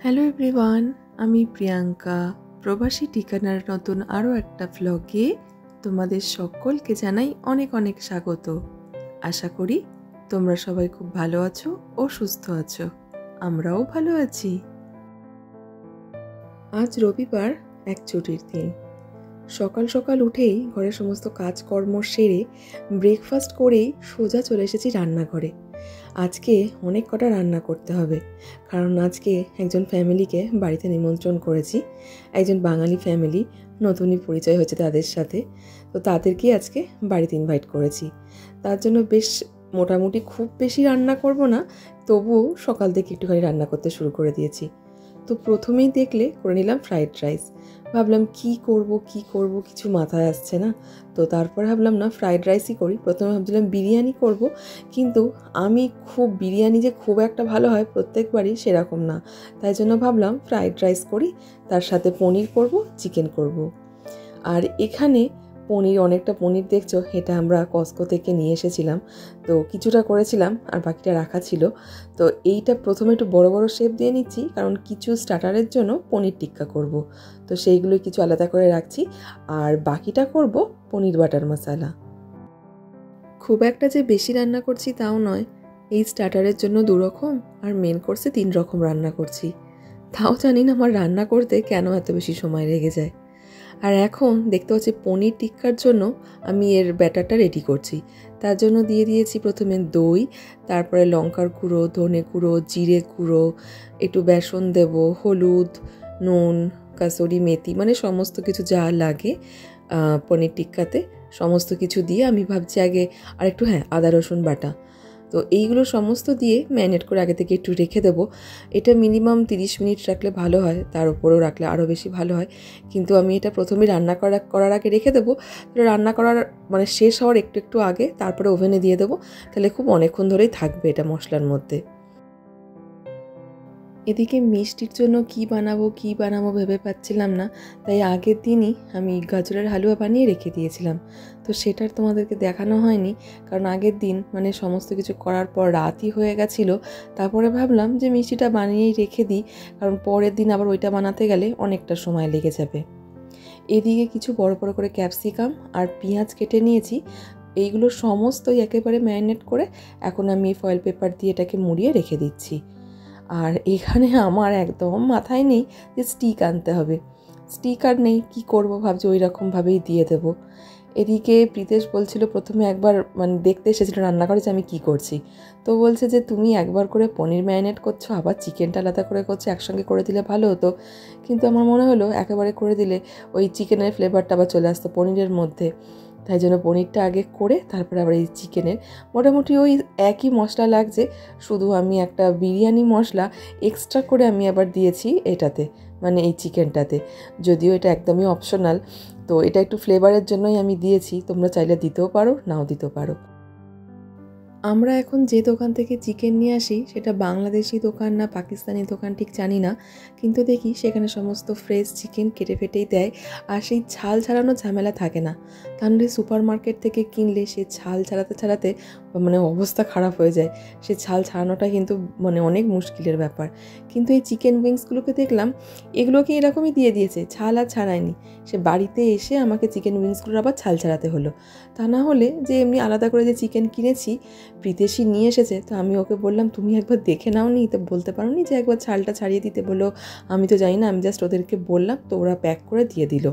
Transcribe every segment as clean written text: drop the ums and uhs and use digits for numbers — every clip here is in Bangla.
হ্যালো এভরিওয়ান, আমি প্রিয়াঙ্কা। প্রবাসী ঠিকানার নতুন আরও একটা ভ্লগে তোমাদের সকলকে জানাই অনেক অনেক স্বাগত। আশা করি তোমরা সবাই খুব ভালো আছো ও সুস্থ আছো। আমরাও ভালো আছি। আজ রবিবার, এক ছুটির দিন। সকাল সকাল উঠেই ঘরের সমস্ত কাজকর্ম সেরে ব্রেকফাস্ট করেই সোজা চলে এসেছি রান্নাঘরে। আজকে অনেক কটা রান্না করতে হবে, কারণ আজকে একজন ফ্যামিলিকে বাড়িতে নিমন্ত্রণ করেছি। একজন বাঙালি ফ্যামিলি, নতুনই পরিচয় হয়েছে তাদের সাথে। তো তাদেরকেই আজকে বাড়িতে ইনভাইট করেছি। তার জন্য বেশ মোটামুটি খুব বেশি রান্না করব না, তবুও সকাল থেকে একটুখানি রান্না করতে শুরু করে দিয়েছি। তো প্রথমেই দেখলে করে নিলাম ফ্রাইড রাইস। ভাবলাম কি করব কিছু মাথায় আসছে না। তো তারপর ভাবলাম না, ফ্রাইড রাইসই করি। প্রথমে ভাবছিলাম বিরিয়ানি করব, কিন্তু আমি বিরিয়ানি যে খুব একটা ভালো হয় প্রত্যেকবারই সেরকম না। তাই জন্য ভাবলাম ফ্রাইড রাইস করি, তার সাথে পনির করব, চিকেন করব। আর এখানে অনেকটা পনির দেখছো, এটা আমরা কস্কো থেকে নিয়ে এসেছিলাম। তো কিছুটা করেছিলাম আর বাকিটা রাখা ছিল। তো এইটা প্রথমে একটু বড় বড় শেপ দিয়ে নিচ্ছি, কারণ কিছু স্টার্টারের জন্য পনির টিক্কা করব। তো সেইগুলো কিছু আলাদা করে রাখছি, আর বাকিটা করব পনির বাটার মশলা। খুব একটা যে বেশি রান্না করছি তাও নয়। এই স্টার্টারের জন্য 2 রকম আর মেন কোর্সে 3 রকম রান্না করছি। তাও জানি না আমার রান্না করতে কেন এত বেশি সময় লেগে যায়। আর এখন দেখতে পাচ্ছি পনির টিক্কার জন্য আমি এর ব্যাটারটা রেডি করছি। তার জন্য দিয়ে দিয়েছি প্রথমে দই, তারপরে লঙ্কার গুঁড়ো, ধনে গুঁড়ো, জিরে গুঁড়ো, একটু বেসন দেব, হলুদ, নুন, কাসুরি মেথি, মানে সমস্ত কিছু যা লাগে পনির টিক্কাতে সমস্ত কিছু দিয়ে আমি ভাবছি আগে আর একটু আদা রসুন বাটা। তো এইগুলো সমস্ত দিয়ে ম্যারিনেট করে আগে থেকে একটু রেখে দেবো। এটা মিনিমাম 30 মিনিট রাখলে ভালো হয়, তার উপরেও রাখলে আরও বেশি ভালো হয়। কিন্তু আমি এটা প্রথমে রান্না করার আগে রেখে দেবো। রান্না করার মানে শেষ হওয়ার একটু আগে তারপরে ওভেনে দিয়ে দেবো, তাহলে খুব অনেকক্ষণ ধরেই থাকবে এটা মশলার মধ্যে। এদিকে মিষ্টির জন্য কি বানাবো ভেবে পাচ্ছিলাম না, তাই আগের দিনই আমি গাজরের হালুয়া বানিয়ে রেখে দিয়েছিলাম। তো সেটার তোমাদেরকে দেখানো হয়নি, কারণ আগের দিন মানে সমস্ত কিছু করার পর রাতই হয়ে গেছিলো। তারপরে ভাবলাম যে মিষ্টিটা বানিয়েই রেখে দিই, কারণ পরের দিন আবার ওইটা বানাতে গেলে অনেকটা সময় লেগে যাবে। এদিকে কিছু বড় বড় করে ক্যাপসিকাম আর পেঁয়াজ কেটে নিয়েছি। এইগুলো সমস্তই একেবারে ম্যারিনেট করে এখন আমি ফয়েল পেপার দিয়ে এটাকে মুড়িয়ে রেখে দিচ্ছি। আর এখানে আমার একদম মাথায় নেই যে স্টিক আনতে হবে। স্টিক আর নেই, কী করবো ভাবছি ওই রকমভাবেই দিয়ে দেবো। এদিকে প্রীতেশ বলছিল, প্রথমে একবার মানে দেখতে এসেছিল রান্নাঘরে যে আমি কী করছি। তো বলছে যে তুমি একবার করে পনির ম্যারিনেট করছো, আবার চিকেনটা আলাদা করে করছো, একসঙ্গে করে দিলে ভালো হতো। কিন্তু আমার মনে হলো একেবারে করে দিলে ওই চিকেনের ফ্লেভারটা আবার চলে আসতো পনিরের মধ্যে। তাই জন্য পনিরটা আগে করে তারপরে আবার এই চিকেনের মোটামুটি ওই একই মশলা লাগছে, শুধু আমি একটা বিরিয়ানি মশলা এক্সট্রা করে আমি আবার দিয়েছি এটাতে, মানে এই চিকেনটাতে। যদিও এটা একদমই অপশনাল, তো এটা একটু ফ্লেভারের জন্যই আমি দিয়েছি। তোমরা চাইলে দিতেও পারো, নাও দিতেও পারো। আমরা এখন যে দোকান থেকে চিকেন নিয়ে আসি সেটা বাংলাদেশি দোকান না পাকিস্তানি দোকান ঠিক জানি না, কিন্তু দেখি সেখানে সমস্ত ফ্রেশ চিকেন কেটে ফেটেই দেয়, আর সেই ছাল ছাড়ানোর ঝামেলা থাকে না। তাহলে সুপার মার্কেট থেকে কিনলে সে ছাল ছাড়াতে মানে অবস্থা খারাপ হয়ে যায়। সে ছাল ছাড়ানোটা কিন্তু মানে অনেক মুশকিলের ব্যাপার। কিন্তু এই চিকেন উইংসগুলোকে দেখলাম এগুলোকে এরকমই দিয়ে দিয়েছে, ছাল আর ছাড়ায়নি। সে বাড়িতে এসে আমাকে চিকেন উইংসগুলোর আবার ছাল ছাড়াতে হলো। তা না হলে যে এমনি আলাদা করে যে চিকেন কিনেছি, প্রীতেশই নিয়ে এসেছে, তো আমি ওকে বললাম তুমি একবার দেখে নাও নি, তো বলতে পারো নি যে একবার ছালটা ছাড়িয়ে দিতে? বলো আমি তো জানি না, আমি জাস্ট ওদেরকে বললাম, তো ওরা প্যাক করে দিয়ে দিল।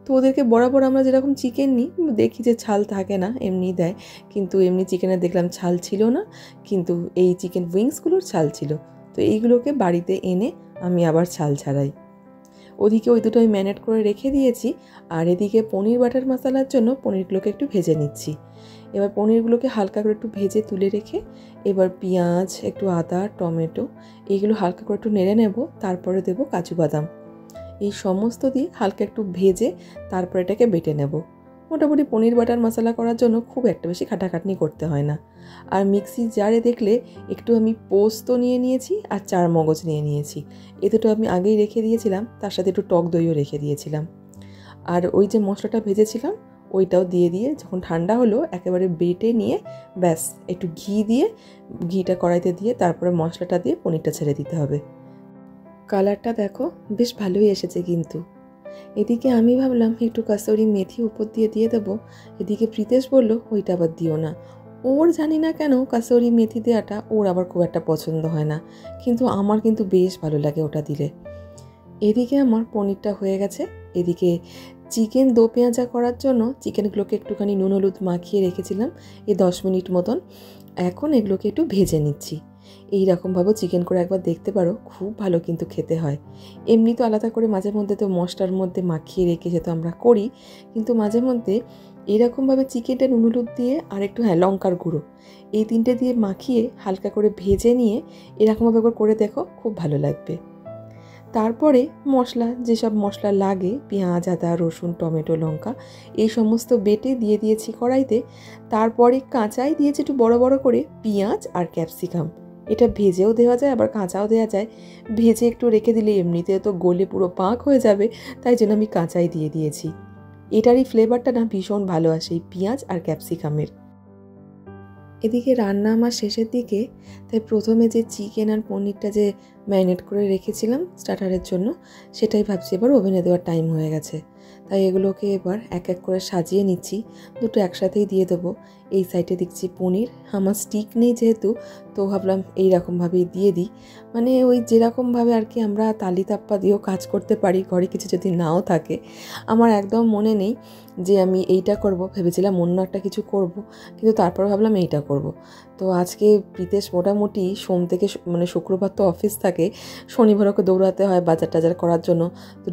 তো ওদেরকে বরাবর আমরা যেরকম চিকেন নিই দেখি যে ছাল থাকে না, এমনি দেয়। কিন্তু এমনি চিকেনের দেখলাম ছাল ছিল না, কিন্তু এই চিকেন উইংসগুলোর ছাল ছিল। তো এইগুলোকে বাড়িতে এনে আমি আবার ছাল ছাড়াই। ওদিকে ওই দুটো আমি ম্যারিনেট করে রেখে দিয়েছি। আর এদিকে পনির বাটার মশলার জন্য পনিরগুলোকে একটু ভেজে নিচ্ছি। এবার পনিরগুলোকে হালকা করে একটু ভেজে তুলে রেখে এবার পেঁয়াজ, একটু আদা, টমেটো এইগুলো হালকা করে একটু নেড়ে নেব। তারপরে দেবো কাজু বাদাম। এই সমস্ত দিয়ে হালকা একটু ভেজে তারপর এটাকে বেটে নেব। মোটামুটি পনির বাটার মশলা করার জন্য খুব একটা বেশি খাটাখাটনি করতে হয় না। আর মিক্সির জারে দেখলে একটু আমি পোস্ত নিয়ে নিয়েছি আর চার মগজ নিয়ে নিয়েছি। এ দুটো আমি আগেই রেখে দিয়েছিলাম, তার সাথে একটু টক দইও রেখে দিয়েছিলাম। আর ওই যে মশলাটা ভেজেছিলাম ওইটাও দিয়ে যখন ঠান্ডা হলো একেবারে বেটে নিয়ে ব্যাস একটু ঘিটা কড়াইতে দিয়ে তারপরে মশলাটা দিয়ে পনিরটা ছেড়ে দিতে হবে। কালারটা দেখো বেশ ভালোই এসেছে কিন্তু। এদিকে আমি ভাবলাম একটু কাসুরি মেথি উপর দিয়ে দিয়ে দেবো, এদিকে প্রীতেশ বলল ওইটা আবার দিও না। ওর জানি না কেন কাসুরি মেথি দেওয়াটা ওর আবার খুব একটা পছন্দ হয় না, কিন্তু আমার কিন্তু বেশ ভালো লাগে ওটা দিলে। এদিকে আমার পনিরটা হয়ে গেছে। এদিকে চিকেন দো পেঁয়াজা করার জন্য চিকেনগুলোকে একটুখানি নুন হলুদ মাখিয়ে রেখেছিলাম এই 10 মিনিট মতন। এখন এগুলোকে একটু ভেজে নিচ্ছি। এই রকমভাবেও চিকেন করে একবার দেখতে পারো, খুব ভালো কিন্তু খেতে হয়। এমনি তো আলাদা করে মাঝে মধ্যে তো মশলার মধ্যে মাখিয়ে রেখে যেহেতু আমরা করি, কিন্তু মাঝে মধ্যে এরকমভাবে চিকেনটা নুন হলুদ দিয়ে আর একটু লঙ্কার গুঁড়ো এই 3টে দিয়ে মাখিয়ে হালকা করে ভেজে নিয়ে এরকমভাবে একবার করে দেখো, খুব ভালো লাগবে। তারপরে মশলা, যেসব মশলা লাগে পেঁয়াজ আদা রসুন টমেটো লঙ্কা এই সমস্ত বেটে দিয়ে দিয়েছি কড়াইতে। তারপরে কাঁচাই দিয়েছি একটু বড় বড় করে পেঁয়াজ আর ক্যাপসিকাম। এটা ভেজেও দেওয়া যায় আবার কাঁচাও দেওয়া যায়। ভেজে একটু রেখে দিলে এমনিতে তো গলে পুরো পাক হয়ে যাবে, তাই জন্য আমি কাঁচাই দিয়ে দিয়েছি। এটারই ফ্লেভারটা না ভীষণ ভালো আসে এই পেঁয়াজ আর ক্যাপসিকামের। এদিকে রান্না আমার শেষের দিকে, তাই প্রথমে যে চিকেন আর পনিরটা যে ম্যারিনেট করে রেখেছিলাম স্টার্টারের জন্য, সেটাই ভাবছি এবার ওভেনে দেওয়ার টাইম হয়ে গেছে। তাই এগুলোকে এবার এক এক করে সাজিয়ে নিচ্ছি, দুটো একসাথেই দিয়ে দেবো। এই সাইডে দেখছি পনির, আমার স্টিক নেই যেহেতু, তো ভাবলাম এই রকমভাবেই দিয়ে দিই। মানে ওই যেরকমভাবে আর কি আমরা তালি তাপ্পা দিয়েও কাজ করতে পারি, ঘরে কিছু যদি নাও থাকে। আমার একদম মনে নেই যে আমি এইটা করব, ভেবেছিলাম অন্য একটা কিছু করব, কিন্তু তারপর ভাবলাম এইটা করব। তো আজকে প্রীতেশ মোটামুটি সোম থেকে মানে শুক্রবার তো অফিস থাকে, শনিবার ওকে দৌড়াতে হয় বাজার টাজার করার জন্য।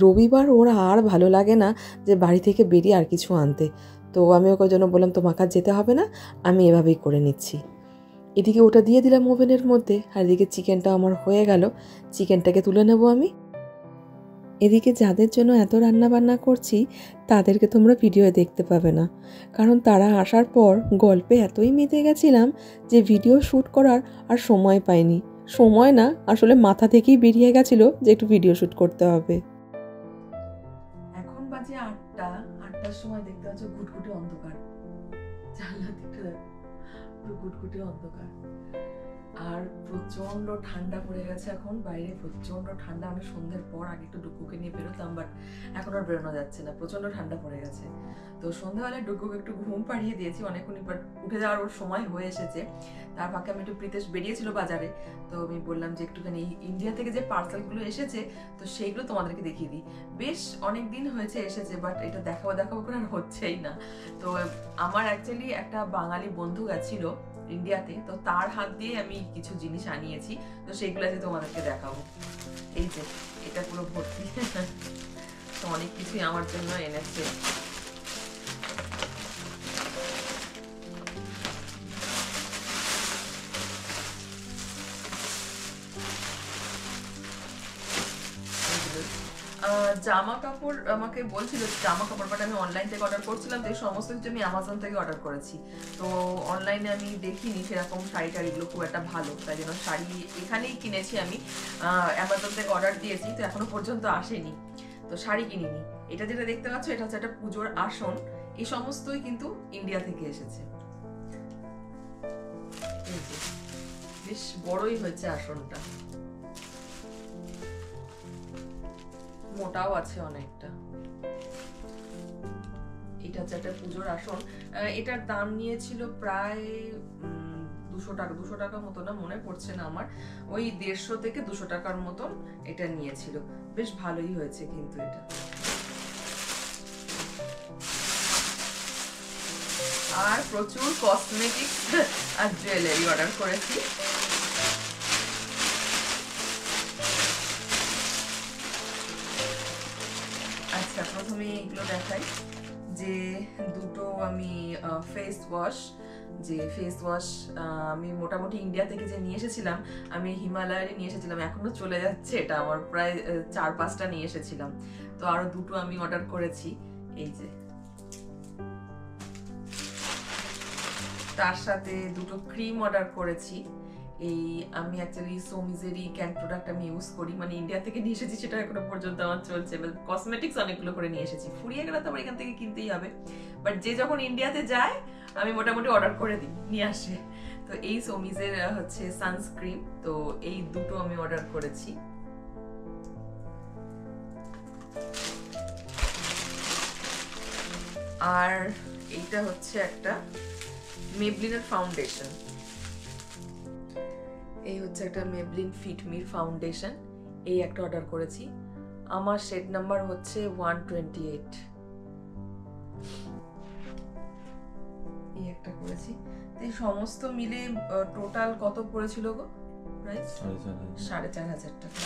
রবিবার ওরা আর ভালো লাগে না যে বাড়ি থেকে বেরিয়ে আর কিছু আনতে। তো আমি ওকে জন্য বললাম তোমার কাছে যেতে হবে না, আমি এভাবেই করে নিচ্ছি। এদিকে ওটা দিয়ে দিলাম ওভেনের মধ্যে, আর এদিকে চিকেনটা আমার হয়ে গেল। চিকেনটাকে তুলে নেব আমি। এদিকে যাদের জন্য এত রান্না বান্না করছি তাদেরকে তোমরা ভিডিওয়ে দেখতে পাবে না, কারণ তারা আসার পর গল্পে এতই মেতে গেছিলাম যে ভিডিও শ্যুট করার আর সময় পাইনি। সময় না, আসলে মাথা থেকেই বেরিয়ে গেছিল যে একটু ভিডিও শ্যুট করতে হবে। এখন বাজে 8টার সময় দেখতে পাচ্ছ ঘুটঘুটে অন্ধকার, জানলা দিকটা দেখো পুরো ঘুটঘুটে অন্ধকার। আর প্রচন্ড ঠান্ডা পড়ে গেছে এখন, বাইরে প্রচন্ড ঠান্ডা। আমি সন্ধ্যের পর আগে একটু ডুকুকে নিয়ে বেরোতাম, বাট এখন আর বেরোনো যাচ্ছে না, প্রচন্ড ঠান্ডা পড়ে গেছে। তো সন্ধ্যাবেলায় ডুকুকে একটু ঘুম পাড়িয়ে দিয়েছি অনেকক্ষণই, বাট উঠে যাওয়ার ওর সময় হয়ে এসেছে। তার ফাঁকে আমি একটু প্রীতেশ বেরিয়েছিল বাজারে, তো আমি বললাম যে একটুখানি ইন্ডিয়া থেকে যে পার্সেলগুলো এসেছে তো সেইগুলো তোমাদেরকে দেখিয়ে দিই। বেশ অনেক দিন হয়েছে এসেছে, বাট এটা দেখাবো করে আর হচ্ছেই না। তো আমার অ্যাকচুয়ালি একটা বাঙালি বন্ধু গেছিল ইন্ডিয়াতে, তো তার হাত দিয়ে আমি কিছু জিনিস আনিয়েছি, তো সেইগুলো আজকে তোমাদেরকে দেখাবো। এই যে এটা পুরো ভর্তি, তো অনেক কিছুই আমার জন্য এনেছে। জামা কাপড় আমাকে বলছিল জামা কাপড়, বাট আমি অনলাইন থেকে অর্ডার করছিলাম, তো এই সমস্ত কিছু আমি অ্যামাজন থেকে অর্ডার করেছি। তো অনলাইনে আমি দেখিনি সেরকম শাড়ি টাড়িগুলো খুব একটা ভালো, তাই জন্য শাড়ি এখানেই কিনেছি আমি। অ্যামাজন থেকে অর্ডার দিয়েছি, তো এখনো পর্যন্ত আসেনি, তো শাড়ি কিনিনি। এটা যেটা দেখতে পাচ্ছ এটা হচ্ছে একটা পুজোর আসন, এই সমস্তই কিন্তু ইন্ডিয়া থেকে এসেছে। বেশ বড়ই হয়েছে আসনটা, মোটাও আছে অনেকটা। এটা হচ্ছে একটা পুজোর আসন। এটার দাম নিয়েছিল প্রায় 200 টাকা মতো, না মনে পড়ছে না আমার, ওই 150 থেকে 200 টাকার মতন এটা নিয়েছিল। বেশ ভালোই হয়েছে কিন্তু এটা। আর প্রচুর কসমেটিক্স আর জুয়েলারি অর্ডার করেছি। আচ্ছা, প্রথমে এগুলো দেখাই যে দুটো আমি ফেস ওয়াশ, আমি মোটামুটি ইন্ডিয়া থেকে যে নিয়ে এসেছিলাম, আমি হিমালয়ের নিয়ে এসেছিলাম, এখনো চলে যাচ্ছে এটা আমার, প্রায় 4-5টা নিয়ে এসেছিলাম। তো আরো দুটো আমি অর্ডার করেছি। এই যে তার সাথে দুটো ক্রিম অর্ডার করেছি। এই আমি অ্যাকচুয়ালি সোমিজেরই ক্যান প্রোডাক্ট আমি ইউজ করি, মানে ইন্ডিয়া থেকে নিয়ে এসেছি, সেটা এখনো পর্যন্ত আমার চলছে। কসমেটিক্স অনেকগুলো করে নিয়ে এসেছি, ফুরিয়ে গেলে তো আমার এখান থেকে কিনতেই হবে, বাট যে যখন ইন্ডিয়াতে যায় আমি মোটামুটি অর্ডার করে দিই, নিয়ে আসে। তো এই সোমিজের হচ্ছে সানস্ক্রিন, তো এই দুটো আমি অর্ডার করেছি। আর এইটা হচ্ছে একটা মেবলিনের ফাউন্ডেশন। এই হচ্ছে একটা মেবলিন ফিট মি ফাউন্ডেশন, এই একটা অর্ডার করেছি। আমার শেড নাম্বার হচ্ছে 128। এই একটা করেছি। এই সমস্ত মিলে টোটাল কত পড়েছিল গো প্রাইস? 4,500 টাকা।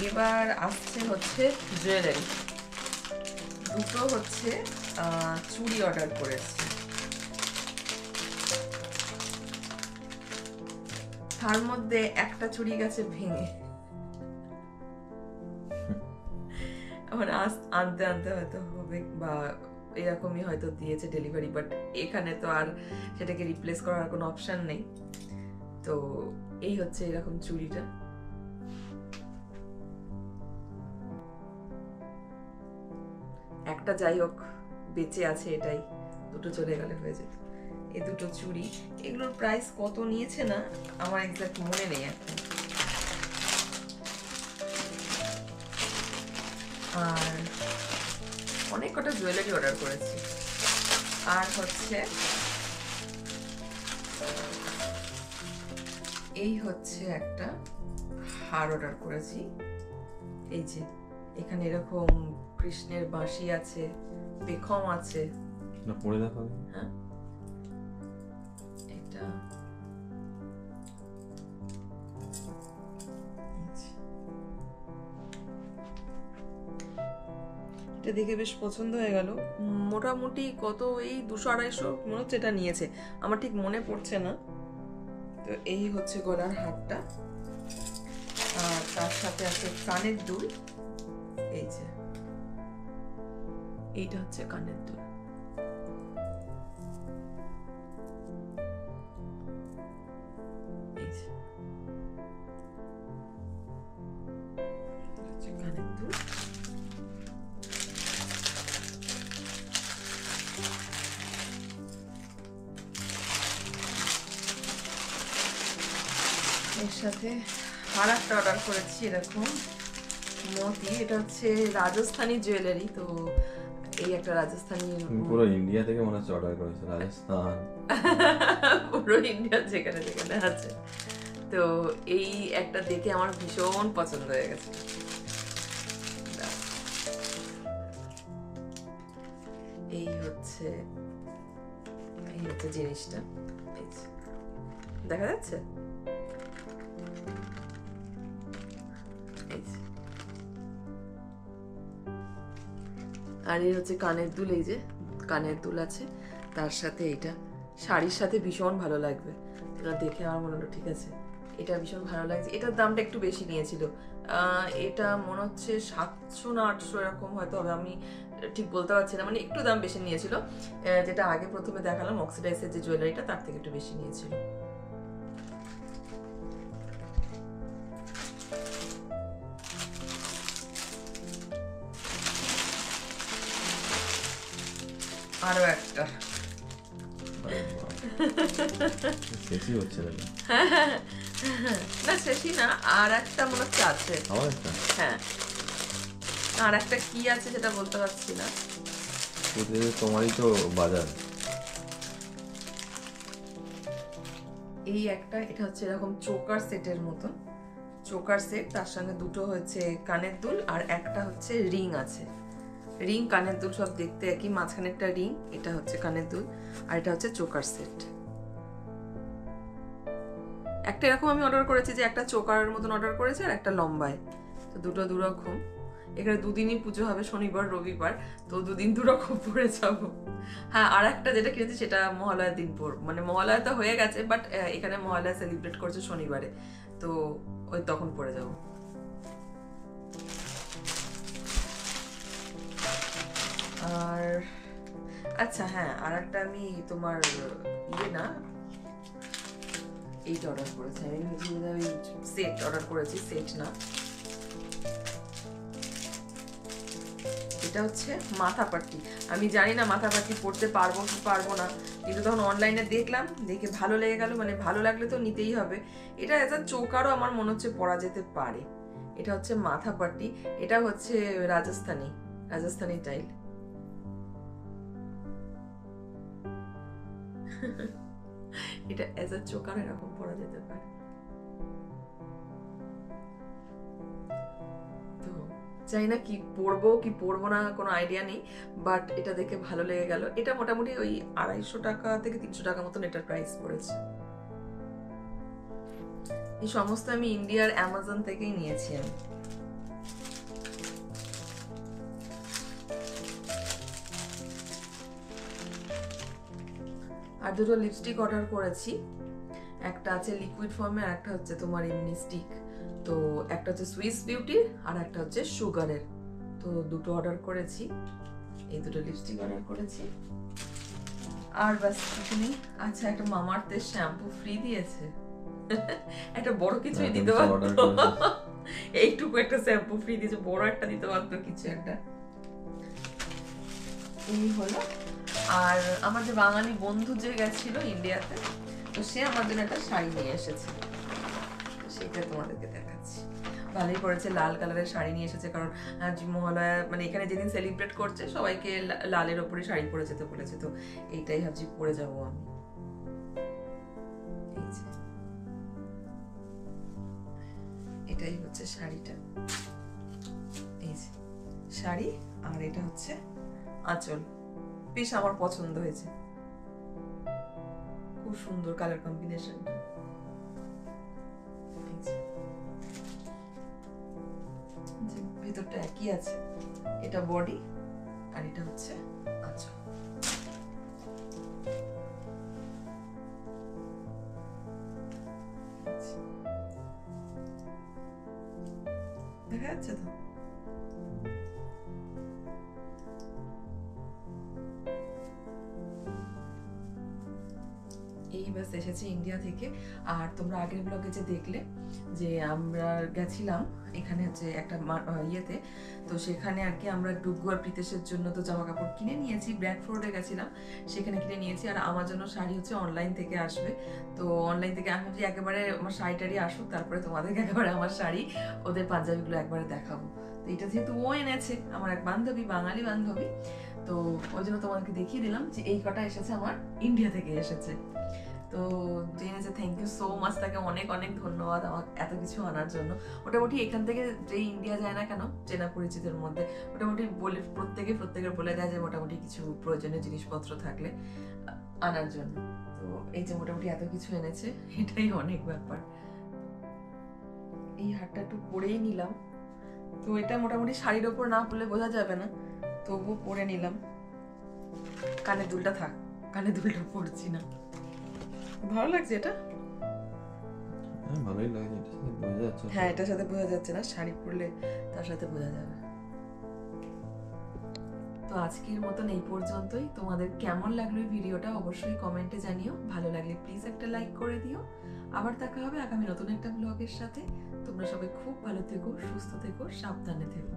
এবার আসছে হচ্ছে জুয়েলারি। দুটো হচ্ছে চুড়ি অর্ডার করেছি। তার মধ্যে একটা চুড়ি গেছে ভেঙে, আমার আনতে আনতে হয়তো হবে বা এরকমই হয়তো দিয়েছে ডেলিভারি, বাট এখানে তো আর সেটাকে রিপ্লেস করার কোনো অপশন নেই। তো এই হচ্ছে এরকম চুড়িটা। একটা যাই হোক বেঁচে আছে, এটাই, দুটো চলে গেলে হয়ে যেত। এই দুটো চুড়ি, এগুলোর প্রাইস কত নিয়েছে না আমার এক্সাক্ট মনে নেই এখন। আর অনেক কটা জুয়েলারি অর্ডার করেছি। আর হচ্ছে এই হচ্ছে একটা হার অর্ডার করেছি। এই যে এখানে এরকম কৃষ্ণের বাঁশি আছে, পেখম আছে। না পরে দেখো। হ্যাঁ, এটা এটা দেখে বেশ পছন্দ হয়ে গেল। মোটামুটি কত, এই 200-250 মনে হচ্ছে এটা নিয়েছে, আমার ঠিক মনে পড়ছে না। তো এই হচ্ছে গলার হারটা, আর তার সাথে আছে কানের দুল। এই যে এইটা হচ্ছে কানের দুল। এই যে কানের দুল। এর সাথে আর একটা অর্ডার করেছি এরকম মতি। এটা হচ্ছে রাজস্থানী জুয়েলারি। তো এই একটা রাজস্থানী, পুরো ইন্ডিয়া থেকে মনে হচ্ছে অর্ডার করেছে, রাজস্থান পুরো ইন্ডিয়া যেখানে যেখানে আছে। তো এই একটা দেখে আমার ভীষণ পছন্দ হয়ে গেছে। এই হচ্ছে জিনিসটা, দেখা যাচ্ছে। আর এই হচ্ছে কানের দুল। এই যে কানের দুল আছে, তার সাথে এটা শাড়ির সাথে ভীষণ ভালো লাগবে। এটা দেখে আমার মনে হলো ঠিক আছে, এটা ভীষণ ভালো লাগছে। এটার দামটা একটু বেশি নিয়েছিল, এটা মনে হচ্ছে 700 না 800 এরকম হয়তো হবে, আমি ঠিক বলতে পারছি না, মানে একটু দাম বেশি নিয়েছিল। যেটা আগে প্রথমে দেখালাম অক্সিডাইজের যে জুয়েলারিটা, তার থেকে একটু বেশি নিয়েছিল। আরো একটা শেষই হচ্ছে না, শেষই না, আর একটা মনে হচ্ছে আছে। হ্যাঁ, আর একটা কি আছে সেটা বলতে পারছি না। তোমারই তো বাজার। এই একটা, এটা হচ্ছে এরকম চোকার সেটের মতন, চোকার সেট, তার সঙ্গে দুটো হচ্ছে কানের দুল, আর একটা হচ্ছে রিং আছে। রিং কানের দুল সব দেখতে একই, মাঝখানে একটা রিং, এটা হচ্ছে কানের দুল, আর এটা হচ্ছে চোকার সেট। একটা এরকম আমি অর্ডার করেছি যে একটা চোকারের মতন অর্ডার করেছি, আর একটা লম্বায়। তো দুটো দুরকম। এখানে দুদিনই পুজো হবে, শনিবার রবিবার, তো দুদিন দুরকম পরে যাব। হ্যাঁ, আর একটা যেটা কিনেছি সেটা মহালয়ার দিন পর, মানে মহালয়া তো হয়ে গেছে, বাট এখানে মহালয়া সেলিব্রেট করছে শনিবারে, তো ওই তখন পরে যাব। আর আচ্ছা হ্যাঁ, আর একটা আমি তোমার না এইটা অর্ডার করেছি, আমি সেট অর্ডার করেছি, সেট না, এটা হচ্ছে মাথা পাট্টি। আমি জানি না মাথা পাট্টি পড়তে পারবো কি পারবো না, কিন্তু তখন অনলাইনে দেখলাম, দেখে ভালো লেগে গেল, মানে ভালো লাগলে তো নিতেই হবে। এটা এজ আ চোকারও আমার মনে হচ্ছে পরা যেতে পারে, এটা হচ্ছে মাথা পাটি, এটা হচ্ছে রাজস্থানি টাইল। এটা এজ এ চোকার এরকম পরা যেতে পারে। তো জানি না কি পরবো কি পরবো না, কোনো আইডিয়া নেই, বাট এটা দেখে ভালো লেগে গেল। এটা মোটামুটি ওই 250 টাকা থেকে 300 টাকা মতন এটার প্রাইস পড়েছে। এই সমস্ত আমি ইন্ডিয়ার অ্যামাজন থেকেই নিয়েছি আমি। আর দুটো লিপস্টিক অর্ডার করেছি, একটা আছে লিকুইড ফর্মে আর একটা হচ্ছে তোমার এমনি স্টিক। তো একটা হচ্ছে সুইস বিউটির আর একটা হচ্ছে সুগারের। তো দুটো অর্ডার করেছি, এই দুটো লিপস্টিক অর্ডার করেছি। আর বাস এখানে আচ্ছা একটা মামাআর্থের শ্যাম্পু ফ্রি দিয়েছে। একটা বড় কিছুই দিতে পারতো, এইটুকু একটা শ্যাম্পু ফ্রি দিয়েছে, বড় একটা দিতে পারতো কিছু একটা। এই হলো। আর আমার যে বাঙালি বন্ধু যে গেছিল ইন্ডিয়াতে, তো সে আমার জন্য একটা শাড়ি নিয়ে এসেছে, সেটা তোমাদেরকে দেখাচ্ছি। ভালোই করেছে, লাল কালারের শাড়ি নিয়ে এসেছে, কারণ মহালয়া মানে এখানে যেদিন সেলিব্রেট করছে সবাইকে লালের ওপরে শাড়ি পরে যেতে বলেছে। তো এইটাই ভাবছি পরে যাবো আমি। এটাই হচ্ছে শাড়িটা, এই যে শাড়ি, আর এটা হচ্ছে আঁচল। বেশ আমার পছন্দ হয়েছে, খুব সুন্দর কালার কম্বিনেশনটা। ভেতরটা একই আছে, এটা বডি আর এটা হচ্ছে আঁচল। দেখা যাচ্ছে তো? এই বাস এসেছে ইন্ডিয়া থেকে। আর তোমরা আগের ব্লগে যে দেখলে যে আমরা গেছিলাম এখানে হচ্ছে একটা ইয়েতে, তো সেখানে আর কি আমরা ডুগু আর প্রীতেশের জন্য তো জামা কাপড় কিনে নিয়েছি, ব্র্যাডফোর্ডে গেছিলাম, সেখানে কিনে নিয়েছি। আর আমার জন্য শাড়ি হচ্ছে অনলাইন থেকে আসবে। তো অনলাইন থেকে আমি ভাবছি একেবারে আমার শাড়িটারই আসুক, তারপরে তোমাদেরকে একেবারে আমার শাড়ি ওদের পাঞ্জাবিগুলো একবারে দেখাবো। তো এটা যেহেতু ও এনেছে, আমার এক বান্ধবী, বাঙালি বান্ধবী, তো ওই জন্য তোমাদেরকে দেখিয়ে দিলাম যে এই কটা এসেছে আমার ইন্ডিয়া থেকে এসেছে। তো জেনেছে, থ্যাংক ইউ সো মাচ, তাকে অনেক অনেক ধন্যবাদ আমার এত কিছু আনার জন্য। মোটামুটি এখান থেকে যে ইন্ডিয়া যায় না কেন চেনা পরিচিতের মধ্যে মোটামুটি বলে প্রত্যেকের বলে দেয় যে মোটামুটি কিছু প্রয়োজনীয় জিনিসপত্র থাকলে আনার জন্য। তো এই যে মোটামুটি এত কিছু এনেছে, এটাই অনেক ব্যাপার। এই হারটা একটু পরেই নিলাম, তো এটা মোটামুটি শাড়ির ওপর না পরলে বোঝা যাবে না, তবুও পরে নিলাম। কানের দুলটা থাক, কানের দুলটা পরছি না। ভালো লাগছে এটা, ভালোই লাগছে, এটা বোঝা যাচ্ছে। হ্যাঁ এটার সাথে বোঝা যাচ্ছে না, শাড়ি পরলে তার সাথে বোঝা যাবে। তো আজকের মতন এই পর্যন্তই। তোমাদের কেমন লাগলো এই ভিডিওটা অবশ্যই কমেন্টে জানিও। ভালো লাগলে প্লিজ একটা লাইক করে দিও। আবার দেখা হবে আগামী নতুন একটা ব্লগের সাথে। তোমরা সবাই খুব ভালো থেকো, সুস্থ থেকো, সাবধানে থেকো।